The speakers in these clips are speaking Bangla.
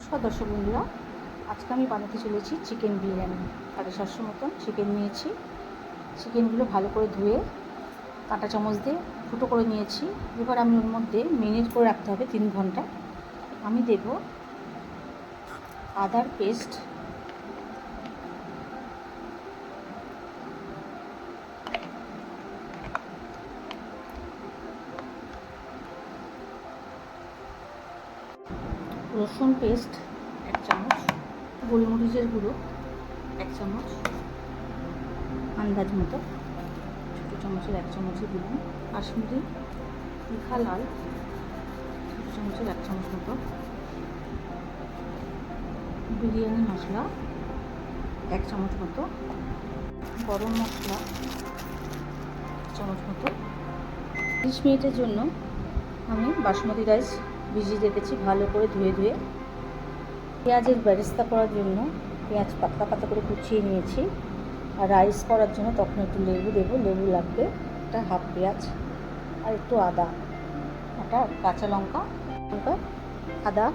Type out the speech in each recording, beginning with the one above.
দর্শক বন্ধুরা, আজকে আমি বানাতে চলেছি চিকেন বিরিয়ানি। 750 মতন চিকেন নিয়েছি। চিকেনগুলো ভালো করে ধুয়ে কাঁটা চামচ দিয়ে ফুটো করে নিয়েছি। এবার আমি ওর মধ্যে মেরিনেট করে রাখতে হবে 3 ঘন্টা। আমি দেব আদার পেস্ট, রসুন পেস্ট 1 চামচ, গোলমরিচের গুঁড়ো 1 চামচ, আন্দাজ মতো ছোটো চামচের 1 চামচই দিলাম, কাশ্মীরি তিখা লাল ছোটো চামচের 1 চামচ মতো, বিরিয়ানি মশলা 1 চামচ মতো, গরম মশলা 1 চামচ মতো। 30 মিনিটের জন্য আমি বাসমতি রাইস ভিজিয়ে রেখেছি ভালো করে ধুয়ে। পেঁয়াজের বেরেস্তা করার জন্য পেঁয়াজ পাতলা পাতলা করে কুচিয়ে নিয়েছি। আর রাইস করার জন্য তখন একটু লেবু দেবো, লেবু লাগবে, একটা হাফ পেঁয়াজ আর একটু আদা, একটা কাঁচা লঙ্কা, আদা,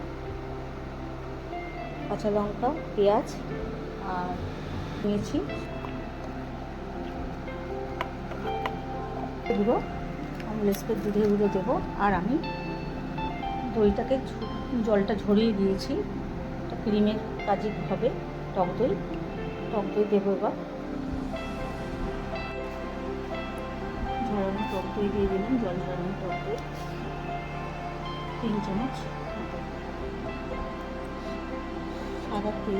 কাঁচা লঙ্কা, পেঁয়াজ আর নিয়েছি গুঁড়ো, আমলেসকে দুধের গুঁড়ো দেবো। আর আমি দইটাকে জলটা ঝরিয়ে দিয়েছি, এটা ক্রিমের কাজে হবে। টক দই দেবো। এবার ঝরানো টক দই দিয়ে দিলাম, জল ঝরানো টক দই 3 চামচ, সাদা তেল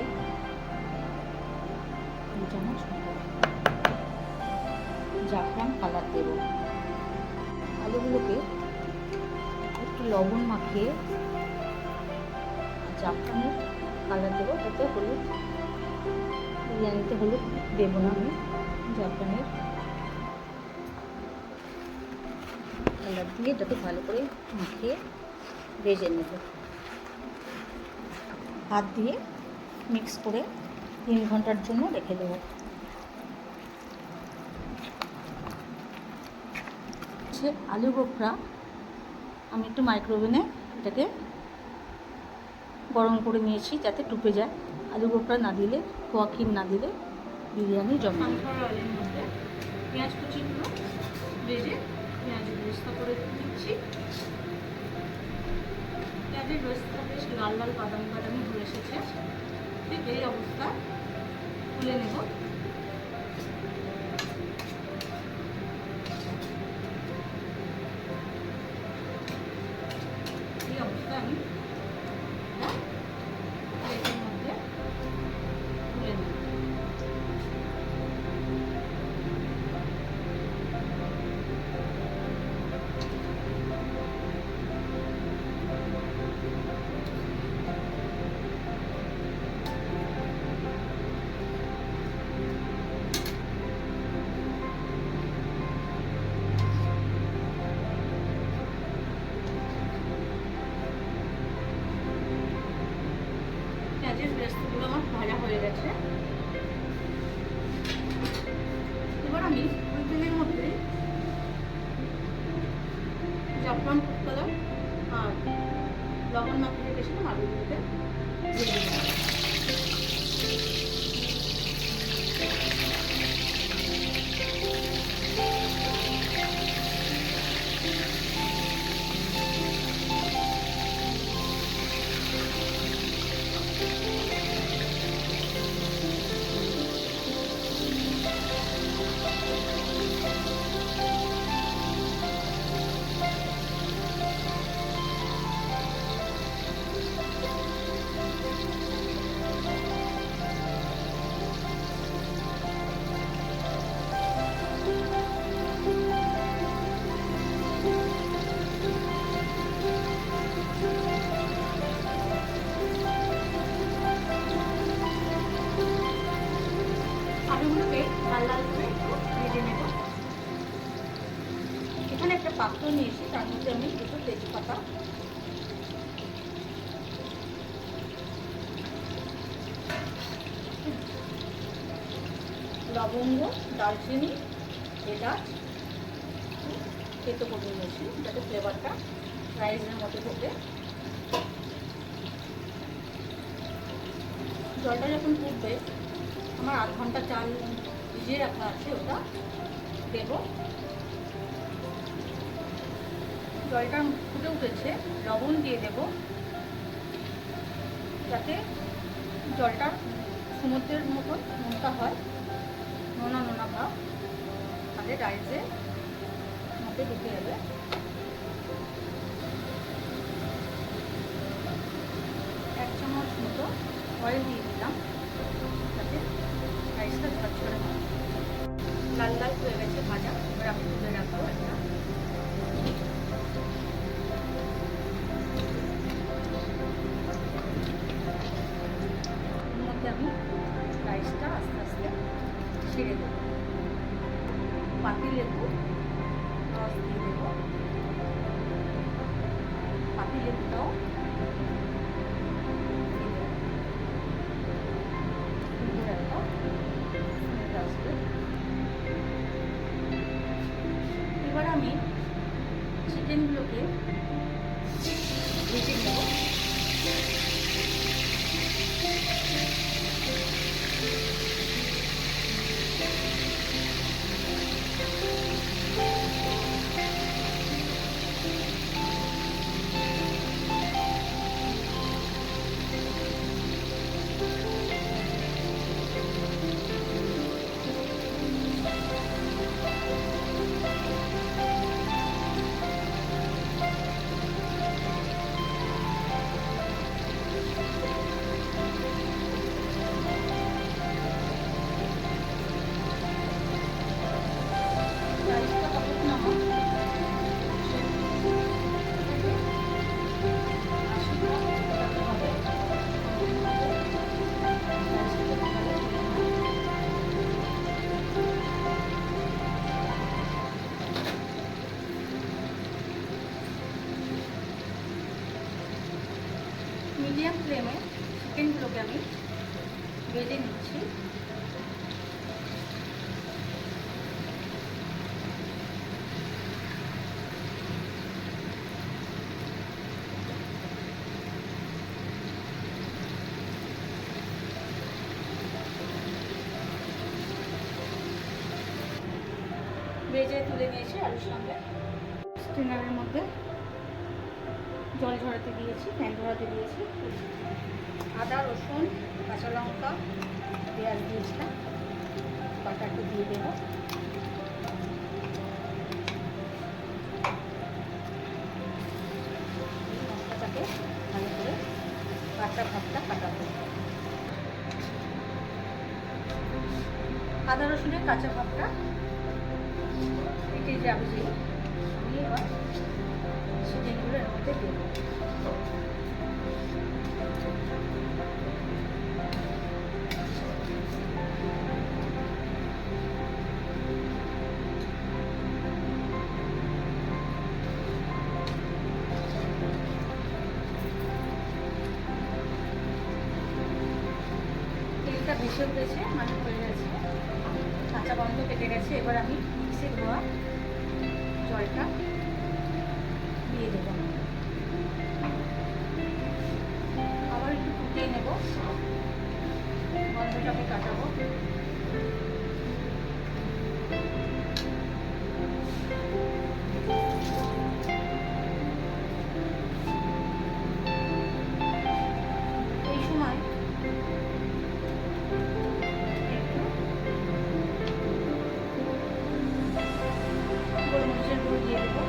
2 চামচ, জাফরান কালার দেব। আলুগুলোকে একটু লবণ মাখিয়ে জাফরানের কালার দেবো, তাতে হলুদ, বিরিয়ানিতে হলুদ দেবো না আমি, জাফরানের কালার দিয়ে এটাকে ভালো করে মাখিয়ে ভেজে নেব। হাত দিয়ে মিক্স করে 3 ঘন্টার জন্য রেখে দেবো। আলু বোখরা আমি একটু মাইক্রোওভেনে এটাকে গরম করে নিয়েছি যাতে ডুবে যায়। আলু বোখরা না দিলে, খোয়া ক্ষীর না দিলে বিরিয়ানি জমে। অয়েলের মধ্যে পেঁয়াজ কুচিগুলো ভেজে পেঁয়াজ বেরেস্তা করে দিচ্ছি। পেঁয়াজের বেরেস্তা বেশ লাল লাল বাদামি হয়ে এসেছে। ঠিক এই অবস্থায় তুলে নেব। এই অবস্থায় আমি প্লেটের মধ্যে তুলে নেব। পেঁয়াজের বেরেস্তাগুলো আমার ভাজা হয়ে গেছে। এবার আমি ওই তেলের মধ্যে জাফরান ফুড কালার আর লবণ মাখিয়ে রেখেছিলাম আলুগুলোকে দিয়ে দিলাম। আলুগুলোকে লাল লাল করে একটু ভেজে নেব। এখানে একটা পাত্র নিয়েছি, তার মধ্যে আমি দুটো তেজপাতা, লবঙ্গ, দারচিনি, এলাচ, তেতো করে নিয়েছি যাতে ফ্লেভারটা রাইসের মধ্যে ঢোকে। জলটা যখন ফুটবে, আমার আধ ঘন্টা চাল ভিজিয়ে রাখা আছে, ওটা দেব। জলটা ফুটে উঠেছে, লবণ দিয়ে দেব, যাতে জলটা সমুদ্রের মতন নোনতা হয়, নোনা নোনা ভাব, তাহলে রাইসে মধ্যে ঢুকে যাবে। এক চামচ মতো অয়েল দিয়ে দিলাম, যাতে রাইসটা ঝরঝরে হয়। লাল লাল হয়ে গেছে ভাজা, এবার আমি তুলে রাখবো একটা। এর মধ্যে আমি রাইসটা আস্তে আস্তে ছেড়ে দেবো। পাতি লেবু রস দিয়ে দেবো, পাতি লেবুটাও এবার আমি চিকেনগুলোকে ভেজে নেব। মিডিয়াম ফ্লেমে চিকেনগুলোকে আমি ভেজে নিচ্ছি। ভেজে তুলে নিয়েছি আলুর সঙ্গে। স্টিনারের মধ্যে জল ঝরাতে দিয়েছি, ফ্যান ঝরাতে দিয়েছি। আদা, রসুন, কাঁচা লঙ্কা, পেঁয়াজ দিয়েছিলাম, বাটাটা দিয়ে দেবো। মশলাটাকে ভালো করে কাঁচা ভাবটা কাটাবো। আদা রসুনের কাঁচা ভাবটা কেটে যাবে, যে আমি এবার চিকেনগুলো এর মধ্যে দেবো। তেলটা ভেসে উঠেছে, মানে হয়ে গেছে, কাঁচা গন্ধ কেটে গেছে। এবার আমি মিক্সি ধোয়া জলটা দিয়ে দেবো, আবার একটু ফুটিয়ে নেব, গন্ধটাকে কাটাবো। এই সময় গোলমরিচের গুঁড়ো দিয়ে দেবো,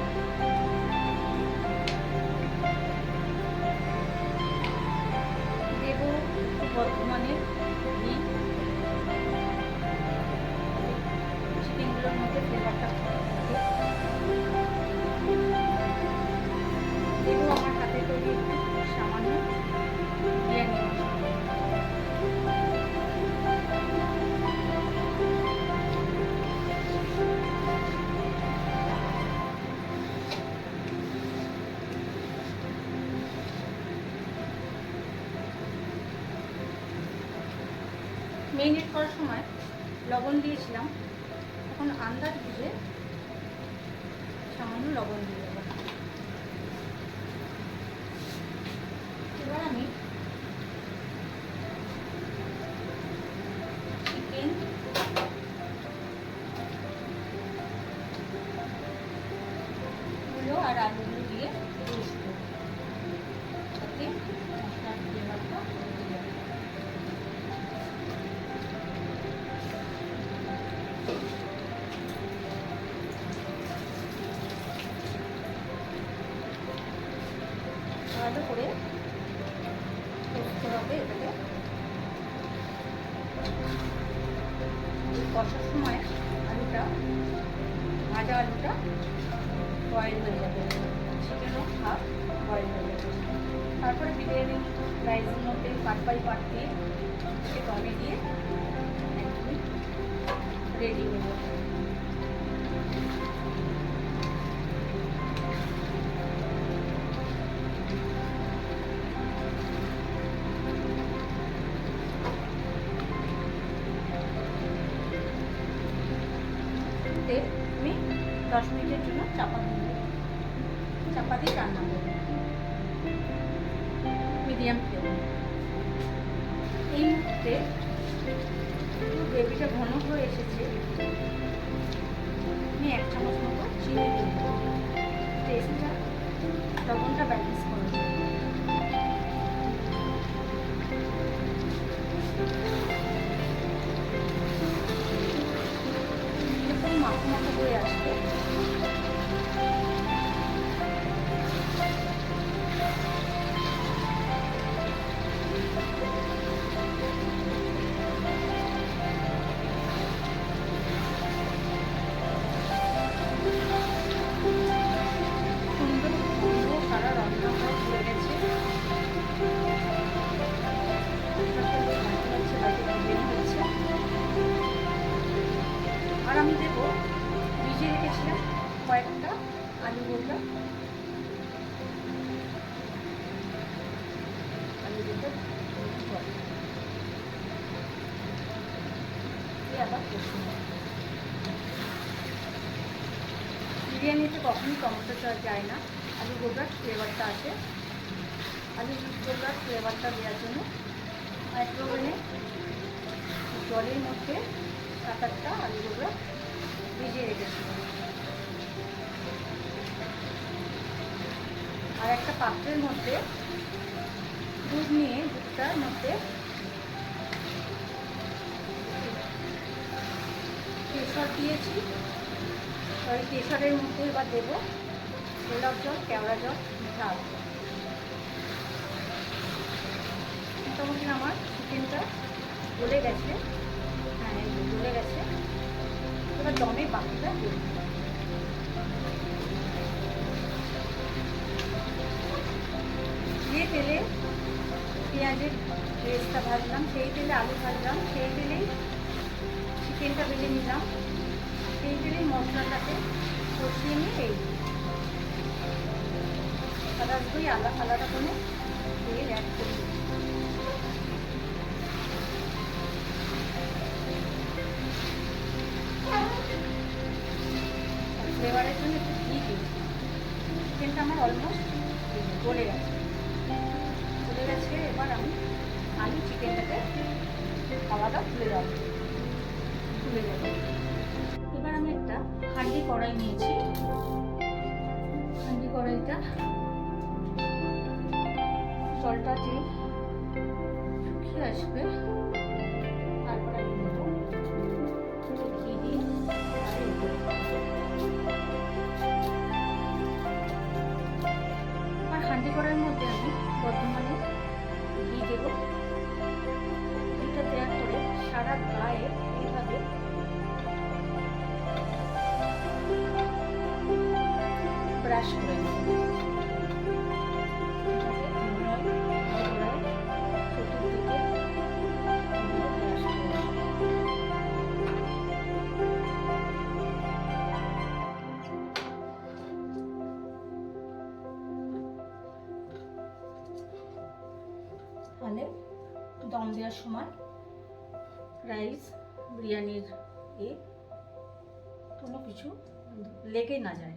বর্তমানে ঘি, চিকেনগুলোর মধ্যে ফ্লেভারটা দেবো। আমার হাতে তৈরি সামান্য বিরিয়ানি মশলা। মেরিনেট করার সময় লবণ দিয়েছিলাম, এখন আন্দাজ বুঝে সামান্য লবণ দিয়ে দেবো। এবার আমি এইভাবে এটাকে কষার সময় আলুটা, ভাজা আলুটা বয়েল হয়ে যাবে, চিকেনও হাফ বয়েল হয়ে যাবে। তারপরে বিরিয়ানি রাইসের মধ্যে পার্ট বাই পার্ট দিয়ে দমে দিয়ে একদমই রেডি হয়ে যাবে। আমি 10 মিনিটের জন্য চাপা দিয়ে রান্না করব মিডিয়াম ফ্লেমে। এই মুহূর্তে গ্রেভিটা ঘন হয়ে এসেছে, আমি 1 চামচ মতো চিনি দিয়ে দেবো, টেস্টটা লবণটা ব্যালেন্স করে দেবো। এরকম মাখো মাখো হয়ে আসবে। আর আমি দেবো ভিজিয়ে রেখেছিলাম কয়েকটা আলু বোটা, আবার বিরিয়ানিতে কখনই টমেটো চাল যায় না, আলু গোটার ফ্লেভারটা আসে। আলু গোটার ফ্লেভারটা দেওয়ার জন্য মাইক্রোওভেনে জলের মধ্যে 7-8টা আলু গোটা ভিজিয়ে রেখেছিলাম। আর একটা পাত্রের মধ্যে দুধ নিয়ে দুধটার মধ্যে কেশর দিয়েছি। ওই কেশরের মধ্যে এবার দেবো গোলাপ জল, কেওড়া জল, মিঠা আলু। মোটামুটি আমার চিকেনটা গলে গেছে, হ্যাঁ গলে গেছে। এবার দমে বাকিটা দিয়ে দিই। যে তেলে পেঁয়াজের পেস্টটা ভাজলাম, সেই তেলে আলু ভাজলাম, সেই তেলেই চিকেনটা ভেজে নিলাম, সেই তেলেই মশলাটাকে কষিয়ে নিয়ে এই আদার্স দই আলাদা করে তেল অ্যাড করি। ফ্লেভারের জন্য একটু ঘি দিই। চিকেনটা আমার অলমোস্ট গলে গেছে। এবার আমি আলু চিকেনটাকে আলাদা তুলে দেবো। এবার আমি একটা হাঁড়ি কড়াই নিয়েছি। হাঁড়ি কড়াইটা জলটা যে শুকিয়ে আসবে তারপর আমি দেবো ঘি দিয়ে। আর হাঁড়ি কড়াইয়ের মধ্যে আমি বর্তমানে ঘি দেবো। ঘিটা দেওয়ার পরে সারা গায়ে এইভাবে ব্রাশ করে নেব। তাহলে দম দেওয়ার সময় রাইস বিরিয়ানির কোনো কিছু লেগে না যায়।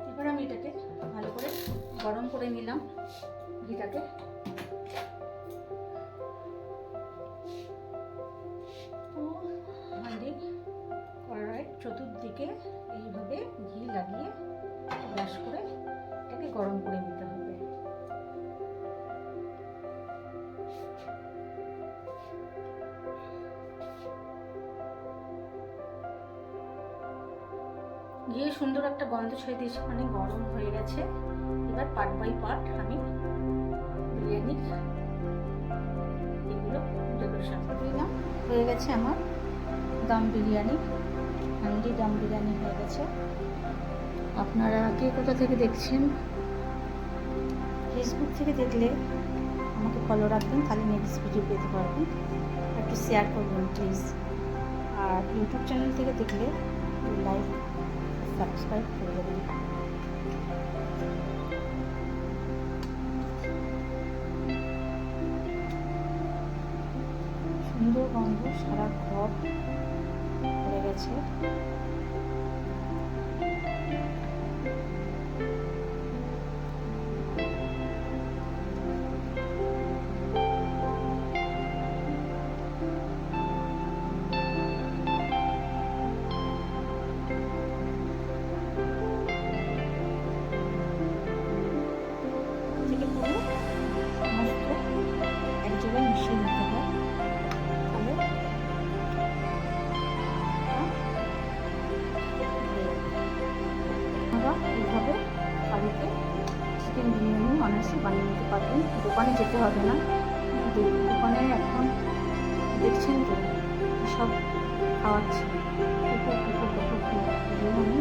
এবার আমি এটাকে ভালো করে গরম করে নিলাম ঘিটাকে। হাঁড়ি কড়াইয়ের চতুর্দিকে এইভাবে ঘি লাগিয়ে ব্রাশ করে এটাকে গরম করে নিতে হবে। দিয়ে সুন্দর একটা গন্ধ ছড়িয়ে দিয়েছি, মানে গরম হয়ে গেছে। এবার পার্ট বাই পার্ট আমি বিরিয়ানির এগুলো ডেকোরেশন করে দিলাম। হয়ে গেছে আমার দম বিরিয়ানি, হান্ডি দম বিরিয়ানি হয়ে গেছে। আপনারা কে কোথা থেকে দেখছেন? ফেসবুক থেকে দেখলে আমাকে ফলো রাখবেন, তাহলে নেক্সট ভিডিও পেতে পারবেন। একটু শেয়ার করবেন প্লিজ। আর ইউটিউব চ্যানেল থেকে দেখলে লাইক সাবস্ক্রাইব করে দেবেন। সুন্দর গন্ধ সারা ঘর হয়ে গেছে। থেকে পুরো সমস্ত এক জায়গায় মিশিয়ে নিতে হয়, তাহলে আপনারা এইভাবে বাড়িতে চিকেন বিরিয়ানি অনায়াসে বানিয়ে নিতে পারবেন। দোকানে যেতে হবে না। দোকানে এখন দেখছেন তো সব খাওয়াচ্ছে, বিরিয়ানি